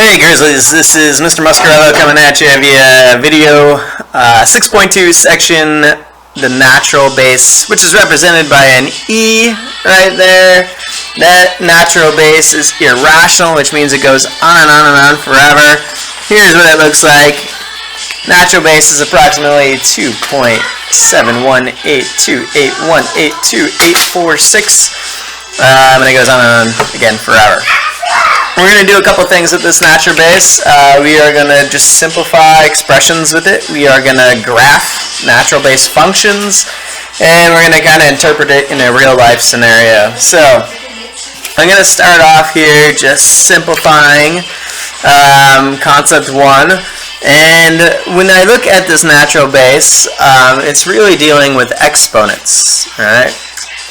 Hey Grizzlies, this is Mr. Muscarello coming at you via video 6.2 section, the natural base, which is represented by an E right there. That natural base is irrational, which means it goes on and on and on forever. Here's what it looks like. Natural base is approximately 2.71828182846, and it goes on and on again forever. We're going to do a couple things with this natural base. We are going to just simplify expressions with it. We are going to graph natural base functions, and we're going to kind of interpret it in a real life scenario. So I'm going to start off here just simplifying concept 1. And when I look at this natural base, it's really dealing with exponents. All right?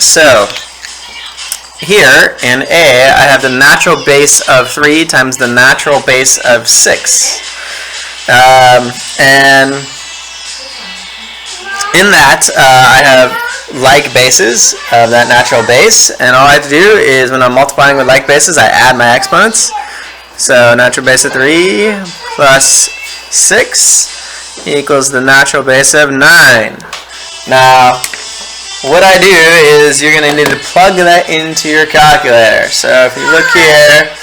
So here in A, I have the natural base of 3 times the natural base of 6. And in that, I have like bases of that natural base. And all I have to do is, when I'm multiplying with like bases, I add my exponents. So natural base of 3 plus 6 equals the natural base of 9. Now, what I do is you're going to need to plug that into your calculator. So if you look here,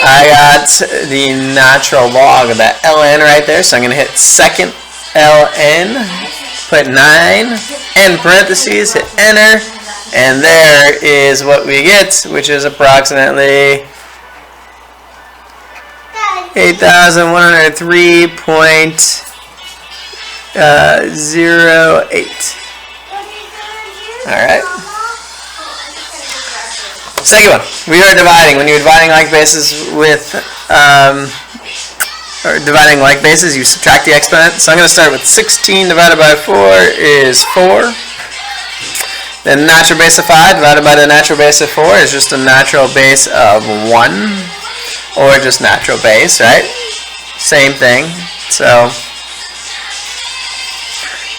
I got the natural log of that ln right there. So I'm going to hit second ln, put 9, end parentheses, hit enter, and there is what we get, which is approximately 8,103.08. Alright. Second one. We are dividing. When you're dividing like bases with, or dividing like bases, you subtract the exponent. So I'm going to start with 16 divided by 4 is 4. The natural base of 5 divided by the natural base of 4 is just a natural base of 1. Or just natural base, right? Same thing. So,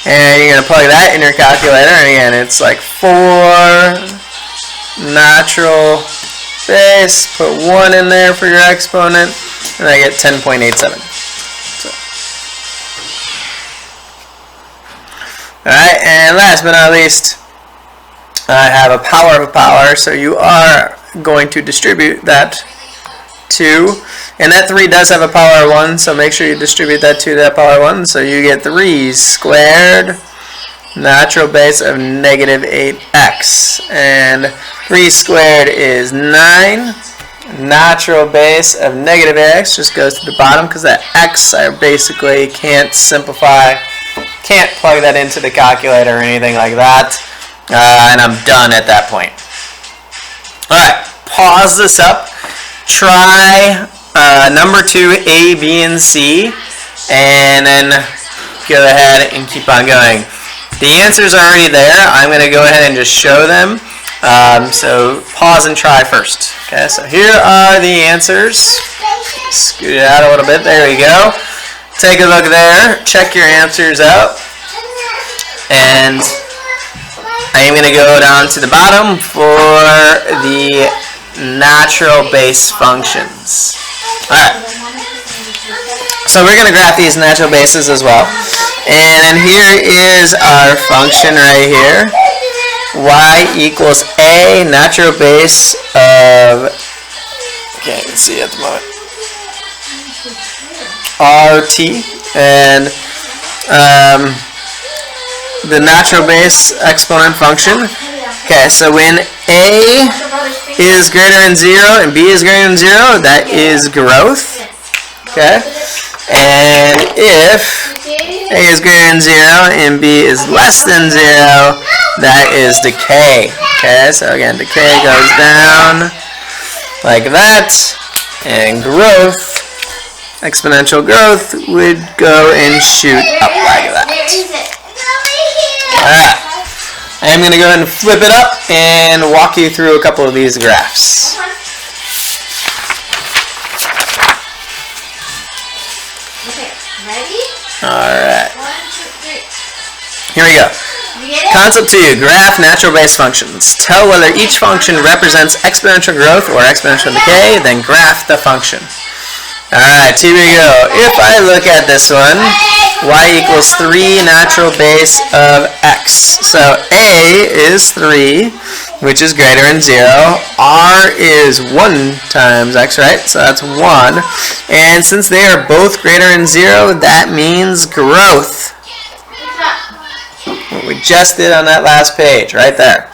and you're going to plug that in your calculator, and again, it's like 4 natural base, put 1 in there for your exponent, and I get 10.87. So. Alright, and last but not least, I have a power of a power, so you are going to distribute that 2, and that 3 does have a power of 1, so make sure you distribute that 2 to that power of 1, so you get 3 squared natural base of negative 8x, and 3 squared is 9, natural base of negative 8x just goes to the bottom because that x I basically can't simplify, can't plug that into the calculator or anything like that, and I'm done at that point. Alright, pause this up. Try number 2, A, B, and C, and then go ahead and keep on going. The answers are already there. I'm going to go ahead and just show them. So pause and try first. Okay, so here are the answers. Scoot it out a little bit. There we go. Take a look there. Check your answers out. And I am going to go down to the bottom for the natural base functions. Alright, so we're going to graph these natural bases as well. And here is our function right here. Y equals A natural base of, can't even see at the moment, RT, and the natural base exponent function. Okay, so when A is greater than 0 and B is greater than 0, that is growth. Okay, and if A is greater than 0 and B is less than 0, that is decay. Okay, so again, decay goes down like that, and growth, exponential growth, would go and shoot up like that. Alright. I am going to go ahead and flip it up and walk you through a couple of these graphs. Okay, ready? Alright. 1, 2, 3. Here we go. Concept 2, graph natural base functions. Tell whether each function represents exponential growth or exponential decay, then graph the function. Alright, here we go. If I look at this one, y equals 3 natural base of x. So a is 3, which is greater than 0. R is 1 times x, right? So that's 1. And since they are both greater than 0, that means growth. What we just did on that last page, right there.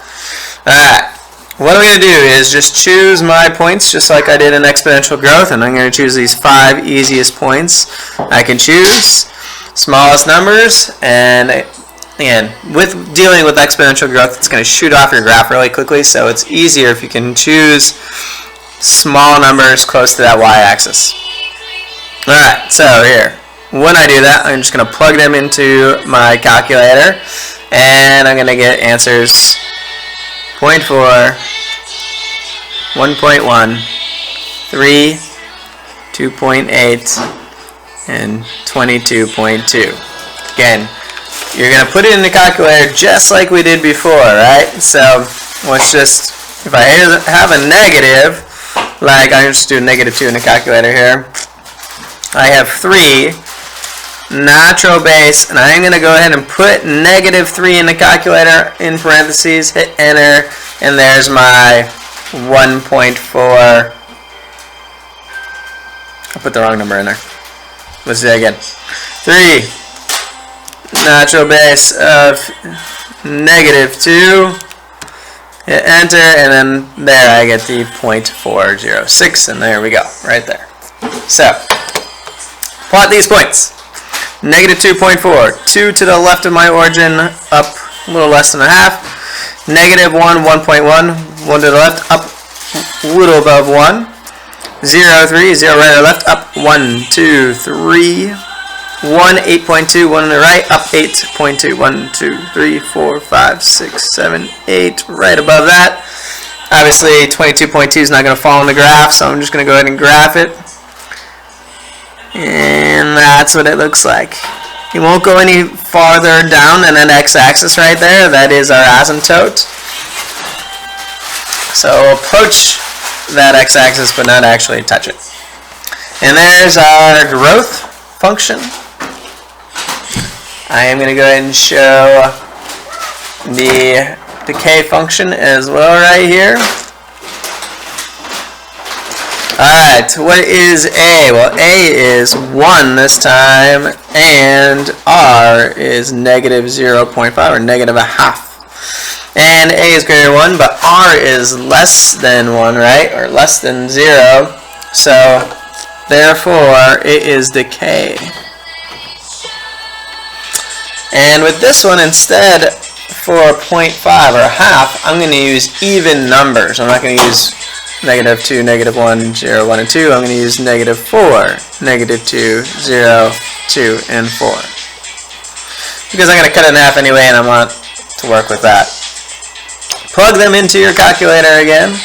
Alright. What I'm going to do is just choose my points just like I did in exponential growth, and I'm going to choose these 5 easiest points I can choose, smallest numbers, and again, with dealing with exponential growth, it's going to shoot off your graph really quickly, so it's easier if you can choose small numbers close to that y-axis. Alright, so here, when I do that, I'm just going to plug them into my calculator, and I'm going to get answers 0.4, 1.1, 3, 2.8, and 22.2. Again, you're going to put it in the calculator just like we did before, right? So let's just, if I have a negative, like I'm just doing -2 in the calculator here, I have 3 natural base, and I'm going to go ahead and put -3 in the calculator in parentheses, hit enter, and there's my 1.4. I put the wrong number in there. Let's do that again. 3 natural base of -2, hit enter, and then there I get the 0.406, and there we go, right there. So, plot these points. -2.4, 2 to the left of my origin, up a little less than a half. -1, 1.1, 1 to the left, up a little above 1. 0, 3, 0 right or left, up 1, 2, 3. 1, 8.2, 1 on the right, up 8.2. 1, 2, 3, 4, 5, 6, 7, 8, right above that. Obviously, 22.2 is not going to fall in the graph, so I'm just going to go ahead and graph it. And that's what it looks like. It won't go any farther down than that x-axis right there. That is our asymptote. So approach that x-axis but not actually touch it. And there's our growth function. I am going to go ahead and show the decay function as well right here. Alright, what is A? Well, A is 1 this time, and R is -0.5, or -0.5. And A is greater than 1, but R is less than 1, right? Or less than 0. So, therefore, it is decay. And with this one, instead, for 0.5 or half, I'm going to use even numbers. I'm not going to use -2, -1, 0, 1, and 2. I'm going to use -4, -2, 0, 2, and 4. Because I'm going to cut it in half anyway, and I want to work with that. Plug them into your calculator again.